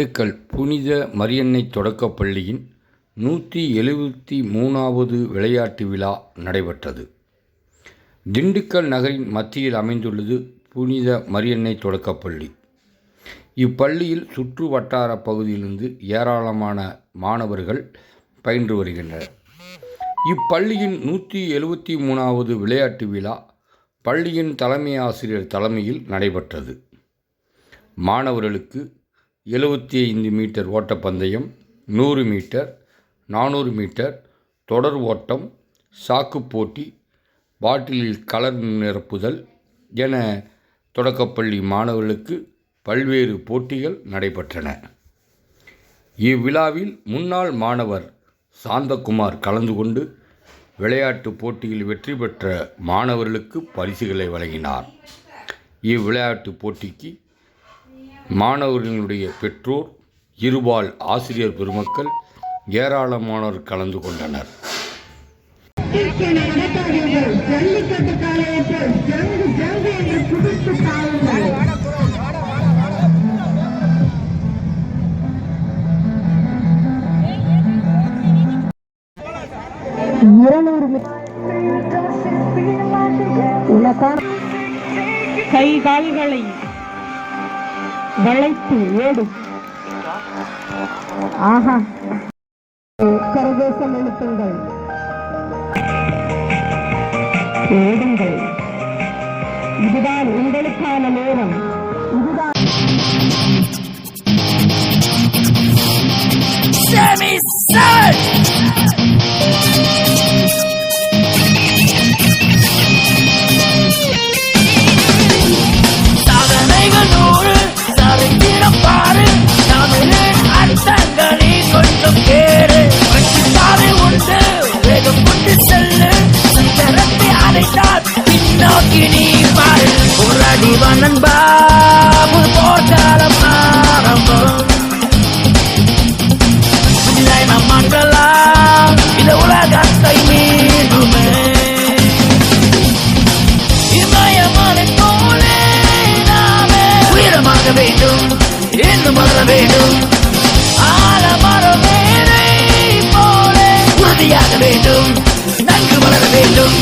திண்டுக்கல் புனித மரியன்னை தொடக்கப் பள்ளியின் 173வது விளையாட்டு விழா நடைபெற்றது. திண்டுக்கல் நகரின் மத்தியில் அமைந்துள்ளது புனித மரியன்னை தொடக்கப்பள்ளி. இப்பள்ளியில் சுற்று வட்டார பகுதியிலிருந்து ஏராளமான மாணவர்கள் பயின்று வருகின்றனர். இப்பள்ளியின் 173வது விளையாட்டு விழா பள்ளியின் தலைமை ஆசிரியர் தலைமையில் நடைபெற்றது. மாணவர்களுக்கு 75 மீட்டர் ஓட்டப்பந்தயம், 100 மீட்டர், 400 மீட்டர், தொடர் ஓட்டம், சாக்கு போட்டி, பாட்டிலில் கலர் நிரப்புதல் என தொடக்கப்பள்ளி மாணவர்களுக்கு பல்வேறு போட்டிகள் நடைபெற்றன. இவ்விழாவில் முன்னாள் மாணவர் சாந்தகுமார் கலந்து கொண்டு விளையாட்டு போட்டியில் வெற்றி பெற்ற மாணவர்களுக்கு பரிசுகளை வழங்கினார். இவ்விளையாட்டு போட்டிக்கு மாணவர்களுடைய பெற்றோர், இருபால் ஆசிரியர் பெருமக்கள் ஏராளமானோர் கலந்து கொண்டனர். கை கால்களை வளைத்து ஓடும் கரகோஷம் எழுத்துங்கள், ஓடுங்கள். இதுதான் உங்களுக்கான நேரம். இதுதான் பாபு போட்டாலும் ஆரம்பம் இல்லை நம்மலாம் இந்த உலகத்தை மீண்டுமே இமயமலை போலே நாமே உயரமாக வேண்டும், இன்னும் வர வேண்டும். ஆலமரம் மேலே போலே உறுதியாக வேண்டும், நன்கு வளர வேண்டும்.